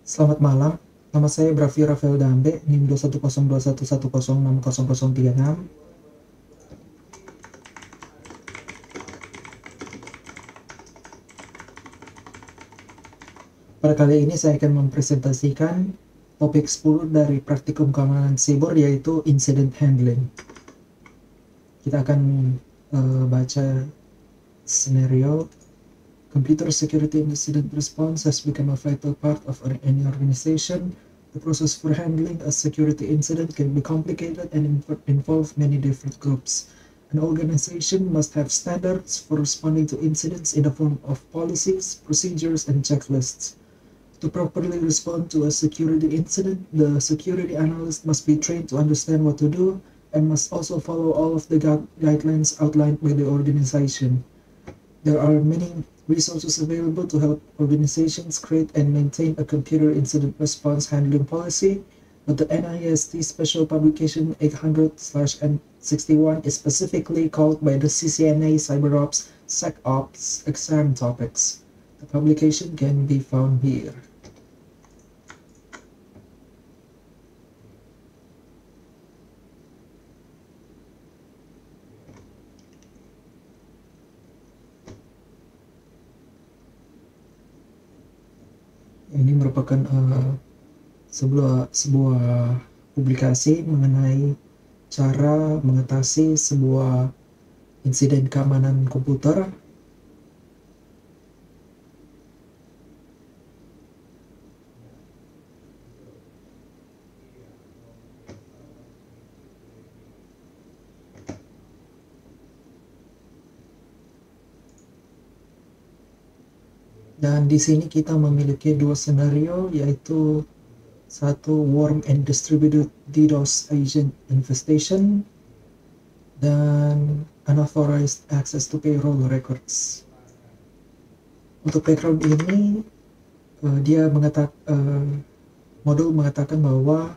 Selamat malam, nama saya Bravi Rafael Dambe, NIM 2102110606036. Pada kali ini saya akan mempresentasikan topik 10 dari praktikum keamanan siber, yaitu incident handling. Kita akan baca scenario. Computer security incident response has become a vital part of any organization. The process for handling a security incident can be complicated and involve many different groups. An organization must have standards for responding to incidents in the form of policies, procedures, and checklists. To properly respond to a security incident, the security analyst must be trained to understand what to do and must also follow all of the guidelines outlined by the organization. There are many resources available to help organizations create and maintain a computer incident response handling policy, but the NIST Special Publication 800/N61 is specifically called by the CCNA CyberOps SecOps exam topics. The publication can be found here. Ini merupakan sebuah publikasi mengenai cara mengatasi sebuah insiden keamanan komputer. Dan di sini kita memiliki dua skenario, yaitu satu warm and distributed DDoS agent infestation dan unauthorized access to payroll records. Untuk background ini, modul mengatakan bahwa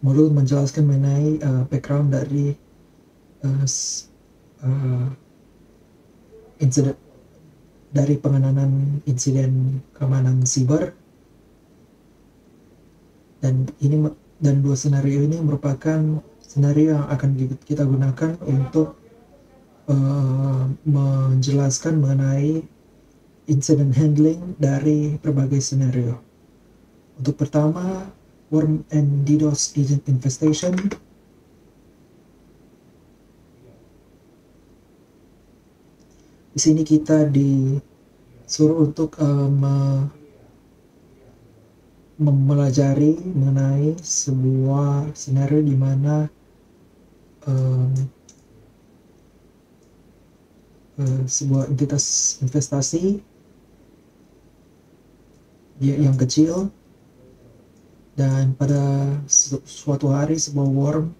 modul menjelaskan mengenai background dari insiden dari penanganan insiden keamanan siber, dan dua skenario ini merupakan skenario yang akan kita gunakan untuk menjelaskan mengenai incident handling dari berbagai skenario. Untuk pertama, worm and DDoS agent infestation. Di sini kita disuruh untuk mempelajari mengenai sebuah skenario di mana sebuah entitas investasi yang kecil, dan pada suatu hari sebuah worm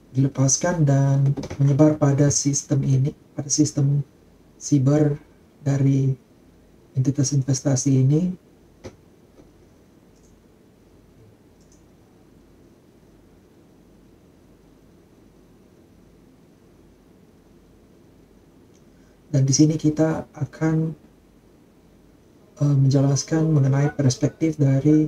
dilepaskan dan menyebar pada sistem siber dari entitas investasi ini. Dan di sini kita akan menjelaskan mengenai perspektif dari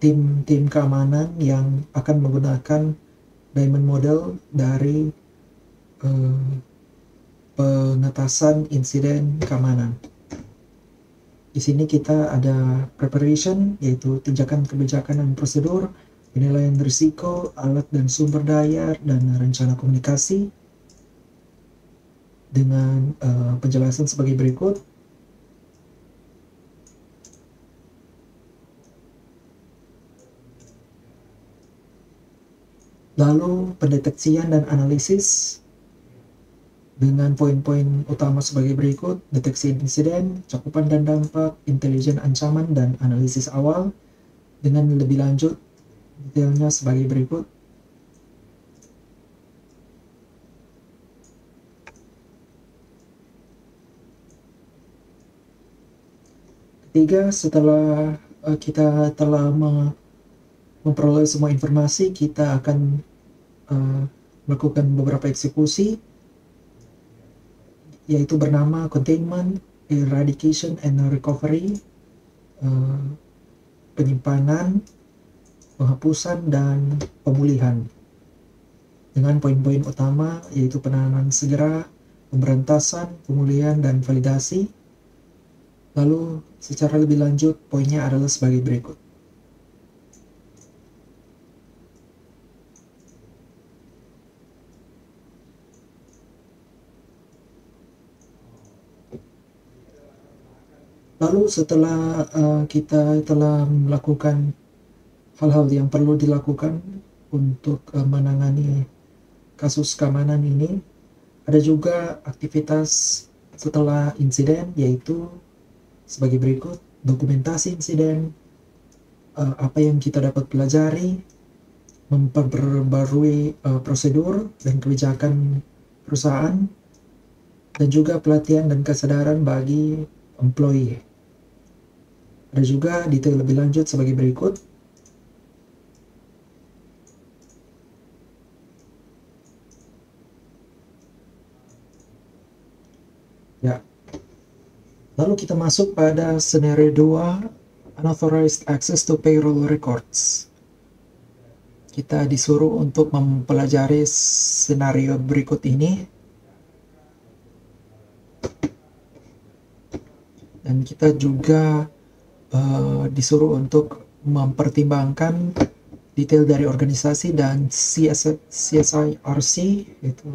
tim keamanan yang akan menggunakan diamond model dari pengetasan insiden keamanan. Di sini kita ada preparation, yaitu tindakan kebijakan dan prosedur, penilaian risiko, alat dan sumber daya, dan rencana komunikasi, dengan penjelasan sebagai berikut. Lalu pendeteksian dan analisis dengan poin-poin utama sebagai berikut: deteksi insiden, cakupan dan dampak, intelijen ancaman, dan analisis awal. Dengan lebih lanjut, detailnya sebagai berikut. Ketiga, setelah kita telah memperoleh semua informasi, kita akan melakukan beberapa eksekusi, yaitu bernama Containment, Eradication, and Recovery, penyimpanan, penghapusan, dan pemulihan. Dengan poin-poin utama yaitu penanganan segera, pemberantasan, pemulihan, dan validasi. Lalu secara lebih lanjut poinnya adalah sebagai berikut. Lalu setelah kita telah melakukan hal-hal yang perlu dilakukan untuk menangani kasus keamanan ini, ada juga aktivitas setelah insiden, yaitu sebagai berikut: dokumentasi insiden, apa yang kita dapat pelajari, memperbarui prosedur dan kebijakan perusahaan, dan juga pelatihan dan kesadaran bagi employee. Ada juga detail lebih lanjut sebagai berikut. Ya. Lalu kita masuk pada scenario 2, unauthorized access to payroll records. Kita disuruh untuk mempelajari skenario berikut ini. Dan kita juga disuruh untuk mempertimbangkan detail dari organisasi dan CSIRC, itu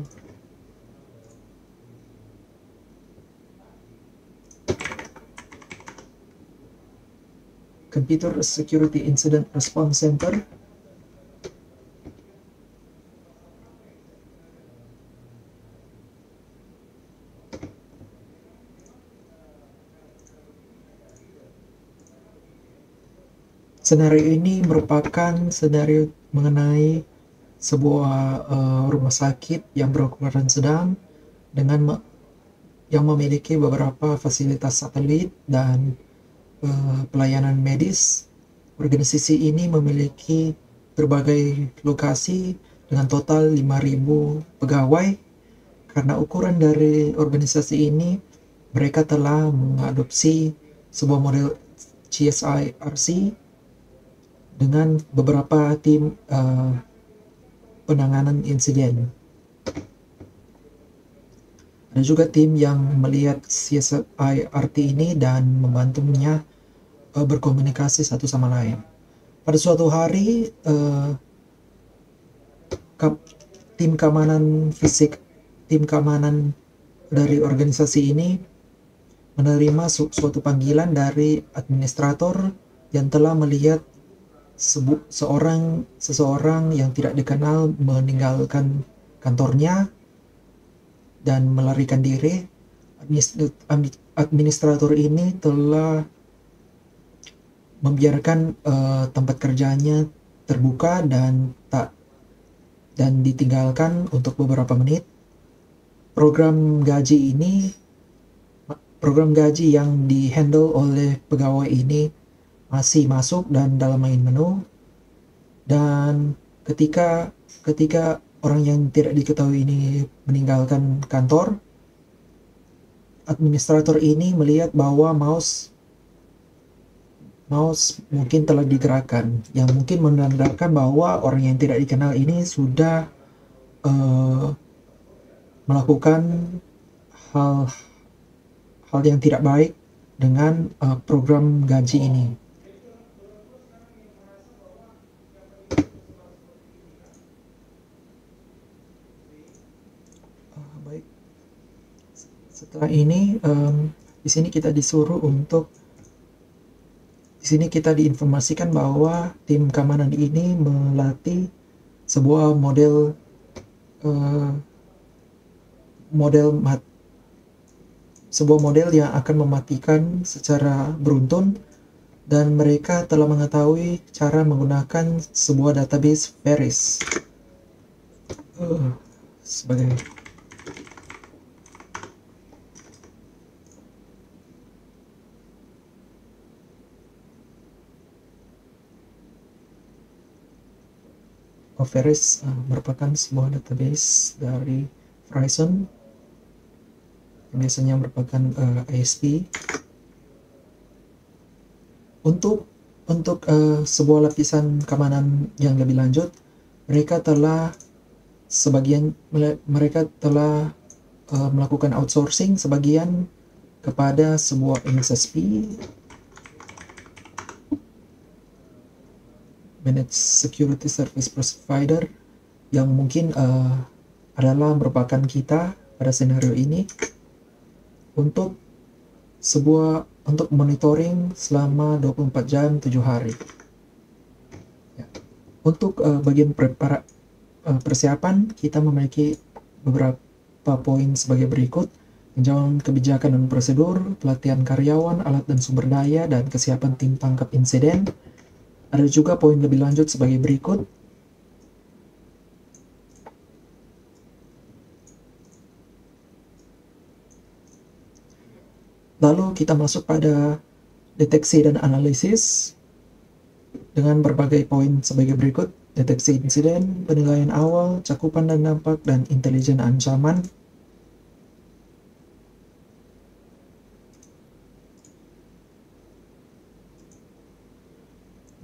Computer Security Incident Response Center. Skenario ini merupakan skenario mengenai sebuah rumah sakit yang berukuran sedang dengan yang memiliki beberapa fasilitas satelit dan pelayanan medis. Organisasi ini memiliki berbagai lokasi dengan total 5.000 pegawai. Karena ukuran dari organisasi ini, mereka telah mengadopsi sebuah model CSIRC dengan beberapa tim penanganan insiden. Ada juga tim yang melihat CSIRT ini dan membantunya berkomunikasi satu sama lain. Pada suatu hari, tim keamanan fisik, tim keamanan dari organisasi ini menerima suatu panggilan dari administrator yang telah melihat seseorang yang tidak dikenal meninggalkan kantornya dan melarikan diri. Administrator ini telah membiarkan tempat kerjanya terbuka dan ditinggalkan untuk beberapa menit. Program gaji yang dihandle oleh pegawai ini masih masuk dan dalam main menu. Dan ketika orang yang tidak diketahui ini meninggalkan kantor, administrator ini melihat bahwa mouse mungkin telah digerakkan, yang mungkin menandakan bahwa orang yang tidak dikenal ini sudah melakukan hal yang tidak baik dengan program gaji ini. Baik. Setelah ini, di sini kita disuruh untuk di sini kita diinformasikan bahwa tim keamanan ini melatih sebuah model yang akan mematikan secara beruntun, dan mereka telah mengetahui cara menggunakan sebuah database Veris sebagai Averis merupakan sebuah database dari Verizon yang biasanya merupakan ISP. Untuk sebuah lapisan keamanan yang lebih lanjut, mereka telah melakukan outsourcing sebagian kepada sebuah MSSP, Managed Security Service Provider, yang mungkin adalah merupakan kita pada scenario ini untuk monitoring selama 24 jam 7 hari. Ya. Untuk bagian persiapan, kita memiliki beberapa poin sebagai berikut: penjauhan kebijakan dan prosedur, pelatihan karyawan, alat dan sumber daya, dan kesiapan tim tangkap insiden. Ada juga poin lebih lanjut sebagai berikut: lalu kita masuk pada deteksi dan analisis dengan berbagai poin sebagai berikut: deteksi insiden, penilaian awal, cakupan dan dampak, dan intelijen ancaman.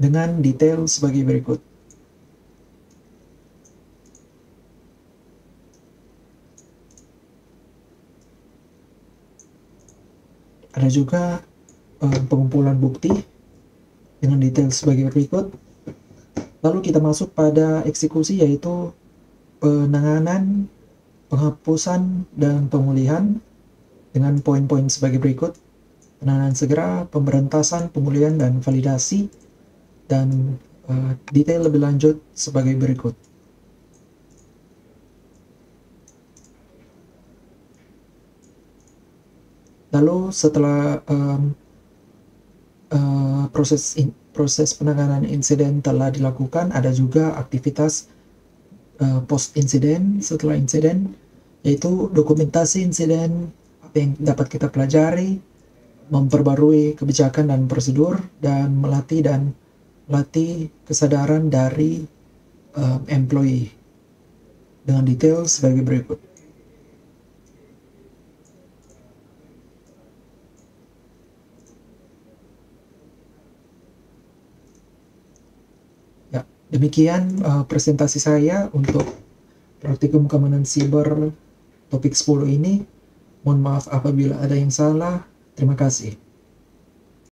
Dengan detail sebagai berikut. Ada juga pengumpulan bukti dengan detail sebagai berikut. Lalu kita masuk pada eksekusi, yaitu penanganan, penghapusan, dan pemulihan dengan poin-poin sebagai berikut: penanganan segera, pemberantasan, pemulihan, dan validasi, dan detail lebih lanjut sebagai berikut. Lalu setelah proses penanganan insiden telah dilakukan, ada juga aktivitas post insiden, setelah insiden, yaitu dokumentasi insiden, apa yang dapat kita pelajari, memperbarui kebijakan dan prosedur, dan melatih kesadaran dari employee dengan detail sebagai berikut. Ya, demikian presentasi saya untuk praktikum keamanan siber topik 10 ini. Mohon maaf apabila ada yang salah. Terima kasih.